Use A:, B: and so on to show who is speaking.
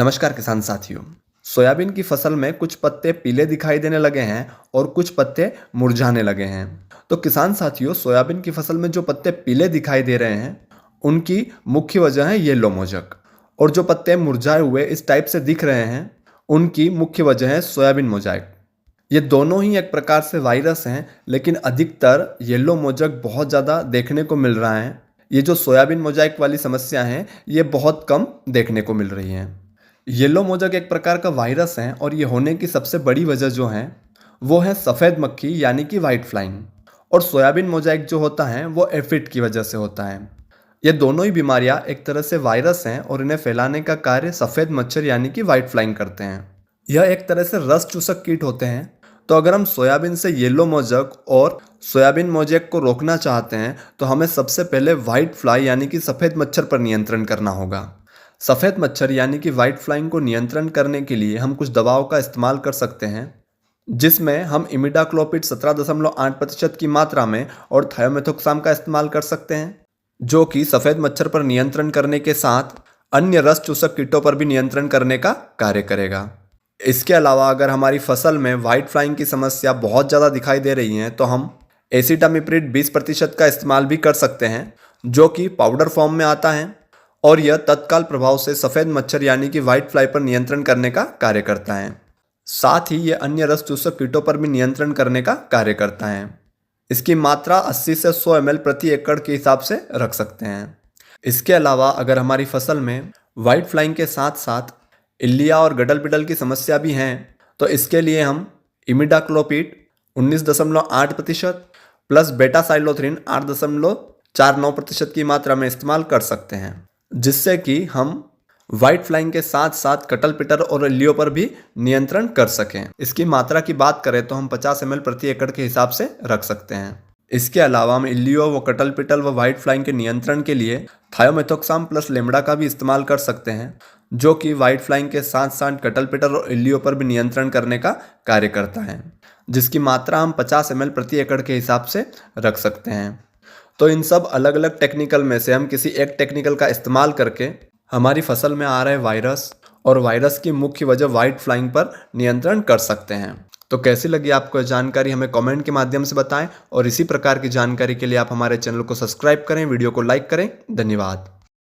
A: नमस्कार किसान साथियों। सोयाबीन की फसल में कुछ पत्ते पीले दिखाई देने लगे हैं और कुछ पत्ते मुरझाने लगे हैं। तो किसान साथियों, सोयाबीन की फसल में जो पत्ते पीले दिखाई दे रहे हैं उनकी मुख्य वजह है येलो मोजक, और जो पत्ते मुरझाए हुए इस टाइप से दिख रहे हैं उनकी मुख्य वजह है सोयाबीन मोजाइक। ये दोनों ही एक प्रकार से वायरस हैं, लेकिन अधिकतर येलो मोजक बहुत ज़्यादा देखने को मिल रहा है। ये जो सोयाबीन मोजाइक वाली समस्या है ये बहुत कम देखने को मिल रही है। येलो मोजक एक प्रकार का वायरस है और ये होने की सबसे बड़ी वजह जो है वो है सफ़ेद मक्खी यानी कि वाइट फ्लाइंग, और सोयाबीन मोजाइक जो होता है वो एफिड की वजह से होता है। ये दोनों ही बीमारियां एक तरह से वायरस हैं और इन्हें फैलाने का कार्य सफ़ेद मच्छर यानी कि वाइट फ्लाइंग करते हैं। यह एक तरह से रस चूसक कीट होते हैं। तो अगर हम सोयाबीन से येलो मोजक और सोयाबीन मोजैक को रोकना चाहते हैं तो हमें सबसे पहले वाइट फ्लाई यानी कि सफ़ेद मच्छर पर नियंत्रण करना होगा। सफ़ेद मच्छर यानी कि वाइट फ्लाइंग को नियंत्रण करने के लिए हम कुछ दवाओं का इस्तेमाल कर सकते हैं, जिसमें हम इमिडाक्लोपिड 17.8% की मात्रा में और थायोमेथोक्साम का इस्तेमाल कर सकते हैं, जो कि सफ़ेद मच्छर पर नियंत्रण करने के साथ अन्य रस चूसक कीटों पर भी नियंत्रण करने का कार्य करेगा। इसके अलावा अगर हमारी फसल में वाइट फ्लाइंग की समस्या बहुत ज़्यादा दिखाई दे रही है तो हम एसिटामिप्रिड 20% का इस्तेमाल भी कर सकते हैं, जो कि पाउडर फॉर्म में आता है और यह तत्काल प्रभाव से सफ़ेद मच्छर यानी कि वाइट फ्लाई पर नियंत्रण करने का कार्य करता है। साथ ही यह अन्य रस चूसक कीटों पर भी नियंत्रण करने का कार्य करता है। इसकी मात्रा 80 से 100 ml प्रति एकड़ के हिसाब से रख सकते हैं। इसके अलावा अगर हमारी फसल में वाइट फ्लाइंग के साथ साथ इल्लिया और गडल पिडल की समस्या भी हैं तो इसके लिए हम इमिडाक्लोपिड 19.8% प्लस बेटासाइलोथ्रिन 8.49% की मात्रा में इस्तेमाल कर सकते हैं, जिससे कि हम वाइट फ्लाइंग के साथ साथ कटल पिटर और इल्लियों पर भी नियंत्रण कर सकें। इसकी मात्रा की बात करें तो हम 50 ml प्रति एकड़ के हिसाब से रख सकते हैं। इसके अलावा हम इल्लियो व कटल पिटल व वाइट फ्लाइंग के नियंत्रण के लिए थायोमेथोक्साम प्लस लेमड़ा का भी इस्तेमाल कर सकते हैं, जो कि वाइट फ्लाइंग के साथ साथ कटल पिटर और इल्लियो पर भी नियंत्रण करने का कार्य करता है, जिसकी मात्रा हम 50 ml प्रति एकड़ के हिसाब से रख सकते हैं। तो इन सब अलग अलग टेक्निकल में से हम किसी एक टेक्निकल का इस्तेमाल करके हमारी फसल में आ रहे वायरस और वायरस की मुख्य वजह वाइट फ्लाइंग पर नियंत्रण कर सकते हैं। तो कैसी लगी आपको यह जानकारी हमें कमेंट के माध्यम से बताएं, और इसी प्रकार की जानकारी के लिए आप हमारे चैनल को सब्सक्राइब करें, वीडियो को लाइक करें। धन्यवाद।